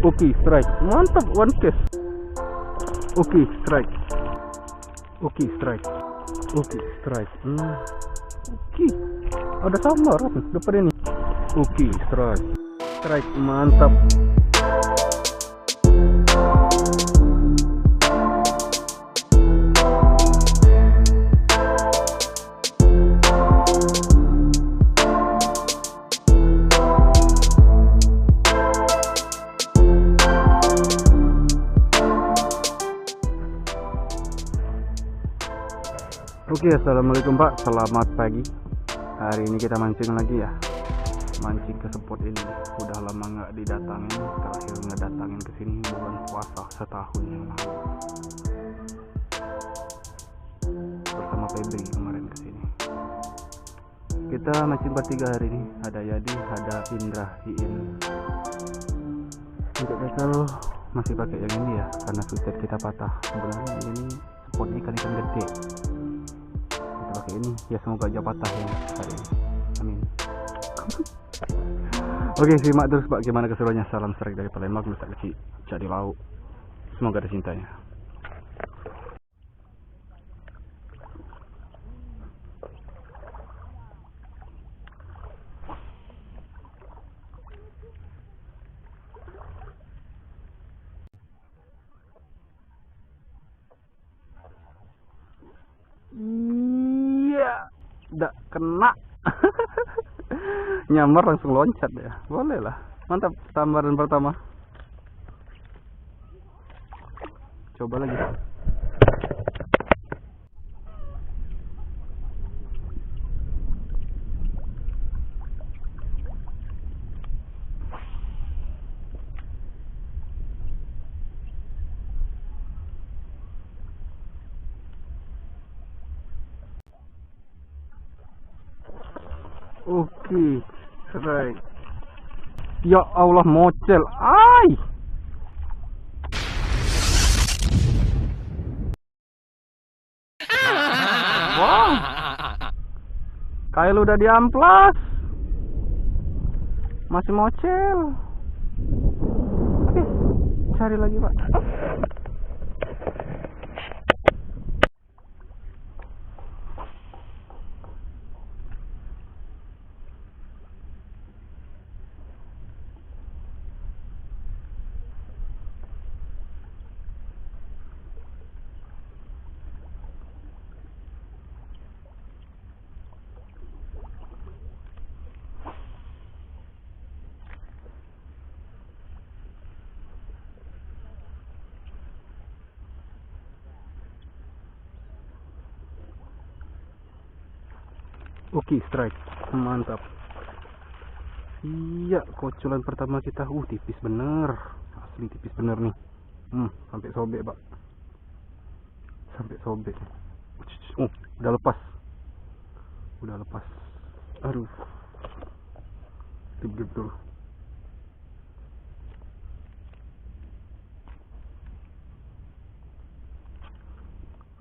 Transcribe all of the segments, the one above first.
Oke, strike. Mantap, one case. Oke, strike. Oke, strike. Oke, strike. Oke. Ada sambar depan ini. Oke, strike. Strike, mantap. Oke, assalamualaikum Pak, selamat pagi. Hari ini kita mancing lagi ya, mancing ke spot ini. Udah lama nggak didatangin, terakhir ngedatangin ke sini bulan puasa setahun yang lalu. Bersama Febri kemarin ke sini. Kita mancing bertiga hari ini. Ada Yadi, ada Indra, Iin. Untuk tackle masih pakai yang ini ya, karena sutet kita patah. Sebenarnya ini spotnya ikan-ikan gede. Pakai ini ya, semoga aja patah ya hari ini. Amin. Oke, simak terus Pak gimana keseruannya. Salam strike dari Palembang, Nusa Kecil jadi lauk. Semoga ada cintanya. Tidak kena. Nyamar langsung loncat ya, boleh lah. Mantap, tambahan pertama. Coba lagi. Oke, strike. Ya Allah, mocel. Ai. Wow. Kayak udah diamplas. Masih mocel. Oke, cari lagi, Pak. Oke, strike. Mantap. Iya, kocolan pertama kita. Tipis bener. Asli tipis bener nih. Sampai sobek, Pak. Sampai sobek. Udah lepas. Udah lepas. Aduh. Dip dulu.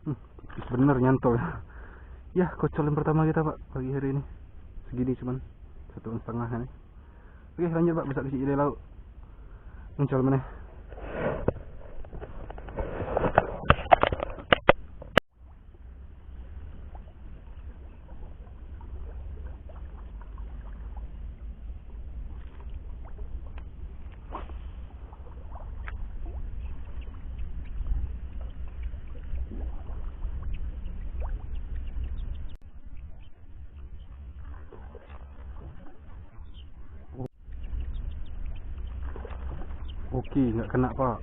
Tipis bener, nyantol. Ya, kocolan pertama kita Pak pagi hari ini. Segini cuman 1,5 nih. Oke, lanjut Pak, bisa kasih ide lauk. Muncul mana? Oke, nggak kena Pak.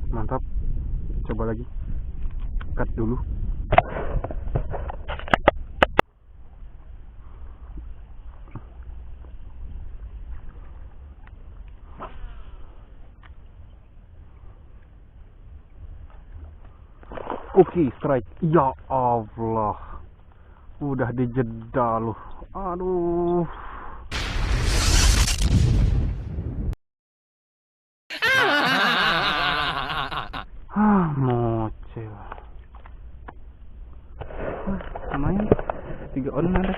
Mantap. Coba lagi. Cut dulu. Oke, strike. Ya Allah. Udah dijeda loh. Aduh. Mocel. Namanya 3 on ada.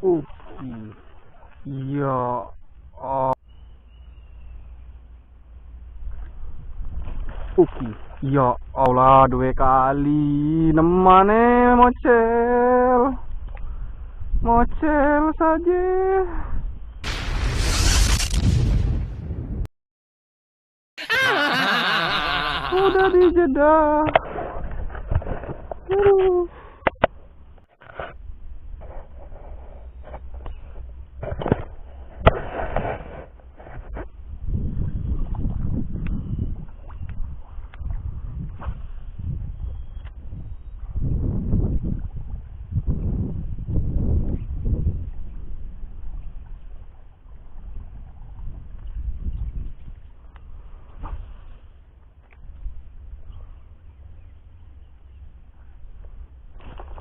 Oke. Ya. Oh. Oke. Ya Allah, dua kali. Nemane mocel. Mocel saja. Udah dijedah. Aduh.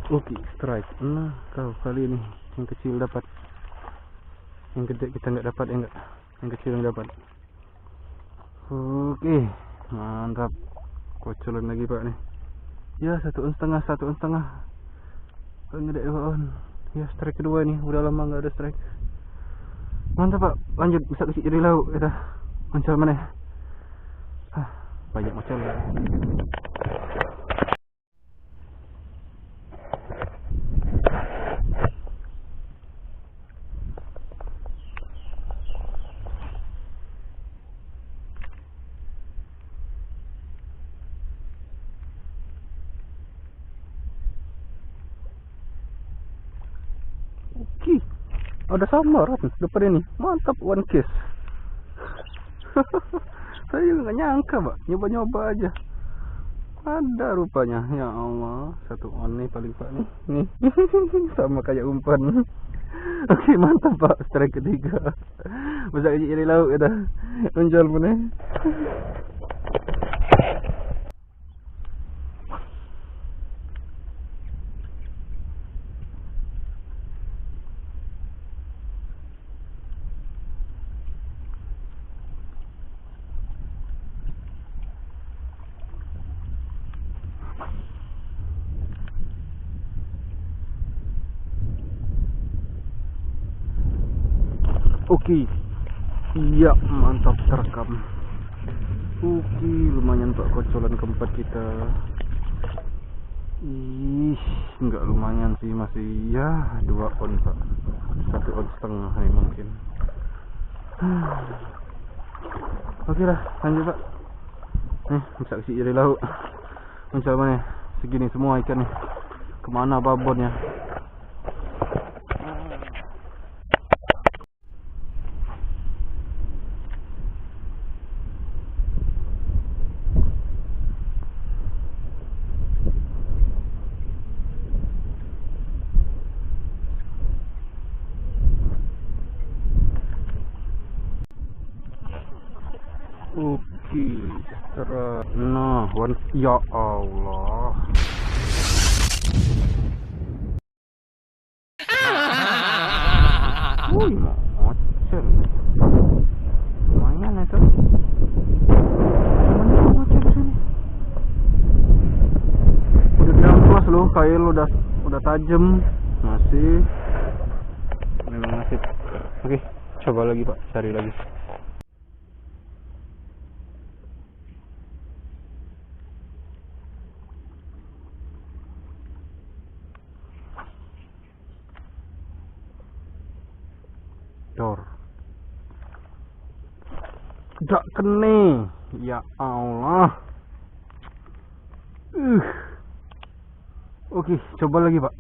Oke, strike. Nah, kau kali ini yang kecil dapat, yang gede kita nggak dapat, ya enggak? Yang kecil yang dapat. Oke, mantap. Kocolan lagi pak nih. Ya, 1,5 1,5. Paling gede pak. Ya, strike kedua nih. Udah lama nggak ada strike. Mantap pak. Lanjut, bisa kasih jadi lauk kita. Macam mana? Banyak macam. Oke, ada samaran depan ini. Mantap, one case. Saya juga nggak nyangka pak, nyoba-nyoba aja ada rupanya. Ya Allah, satu on nih paling pak nih sama kayak umpan. Oke, mantap pak, strike ketiga. Bisa jadi lauk ya dah, menjual pun nih. Oke, iya mantap terekam. Oke, lumayan pak kocolan keempat kita. Enggak lumayan sih, masih ya 2 on pak, 1,5 on nih mungkin. Oke lah, lanjut pak. Nih, bisa kasih jadi lauk. Mencoba nih, segini semua ikan nih. Kemana babonnya? Oke, nah, ya Allah. Wih, mocel. Lumayan itu. Mana mocel sini? Udah bilang puas loh, kail udah tajam. Masih memang nasib. Oke, coba lagi pak, cari lagi. Dor. Tidak kene. Ya Allah. Oke, coba lagi pak.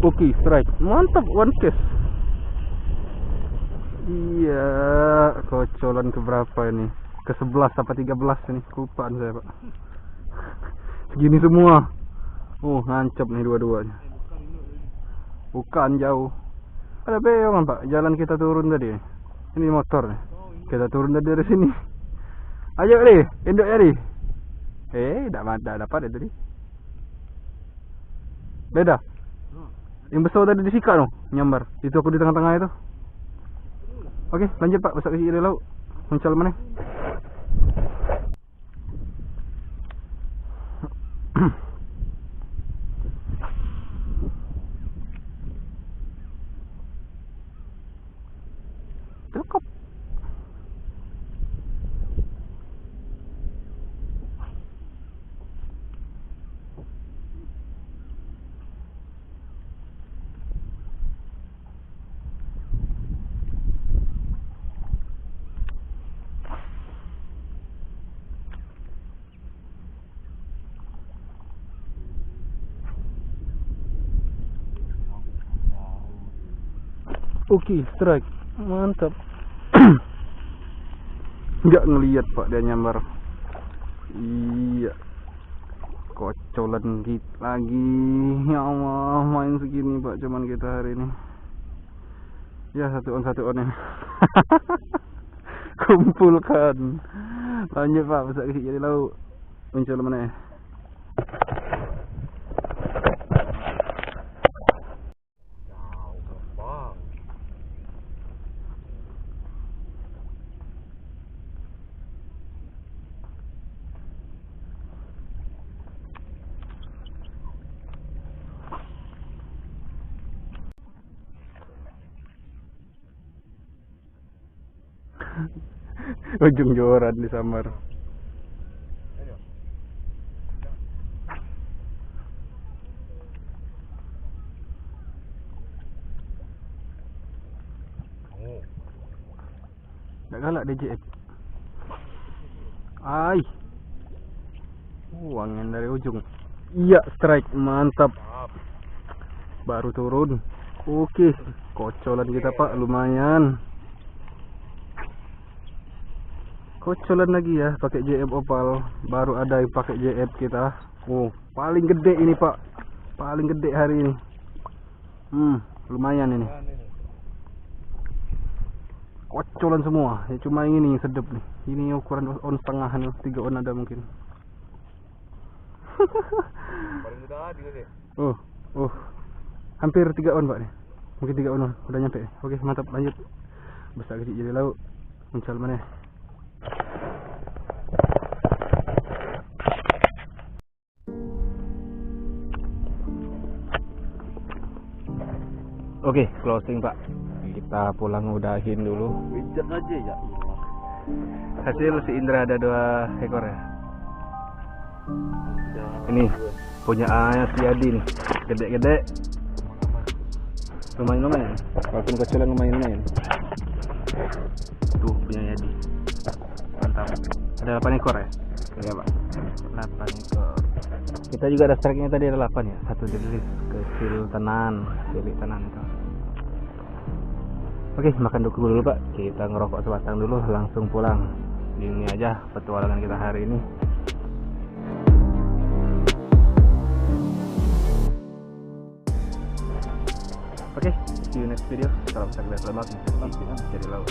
Oke, strike. Mantap, one case. Iya, kocolan keberapa ini? Ke-11 apa 13 ini? Kupaan saya pak. Segini semua. Ngancap nih dua-duanya. Bukan, jauh. Ada beongan pak, jalan kita turun tadi. Ini motor nih. Kita turun dari sini. Ayo deh, induk ya deh. Tidak dapat ya tadi. Beda. Yang besar tadi disikat no, nyambar. Itu aku di tengah-tengah itu. Oke, lanjut Pak, besar kecil laut. Muncul mana? Cukup. Oke, strike. Mantap. Nggak ngelihat Pak dia nyambar. Iya. Kocolan kita lagi. Ya Allah, main segini Pak cuman kita hari ini. Ya, satu on ini. Kumpulkan. Lanjut Pak, besar kecil jadi laut. Muncul mana ya? Ujung joran di samar. Nggak galak DJF. Ai. Angin dari ujung. Iya, strike. Mantap. Baru turun. Oke, kocolan kita Pak, lumayan. Kocolan lagi ya, pakai JF opal. Baru ada yang pakai JF kita. Oh, paling gede ini Pak. Paling gede hari ini. Lumayan ini. Kocolan semua. Ya cuma ini yang sedep nih. Ini ukuran on setengah nih, 3 on ada mungkin. Hampir 3 on Pak nih. Mungkin 3 on udah nyampe. Oke, mantap, lanjut. Besar kecil jadi laut. Muncul mana? Oke, closing Pak. Kita pulang udahin dulu. Bijak aja ya. Hasil si Indra ada 2 ekor ya. Ini punya si Adi nih. Gede-gede. Lumayan. Walaupun kecilan lumayan. Tuh punya Adi. Mantap. Ada 8 ekor ya? Iya Pak. 8 ekor. Kita juga ada strike-nya tadi ada 8 ya. Satu jenis kecil tenan, cilik tenan itu. Oke, makan dulu Pak. Kita ngerokok sebatang dulu, langsung pulang. Ini aja petualangan kita hari ini. Oke, see you next video. Salam sejahtera, selamat jadi laut.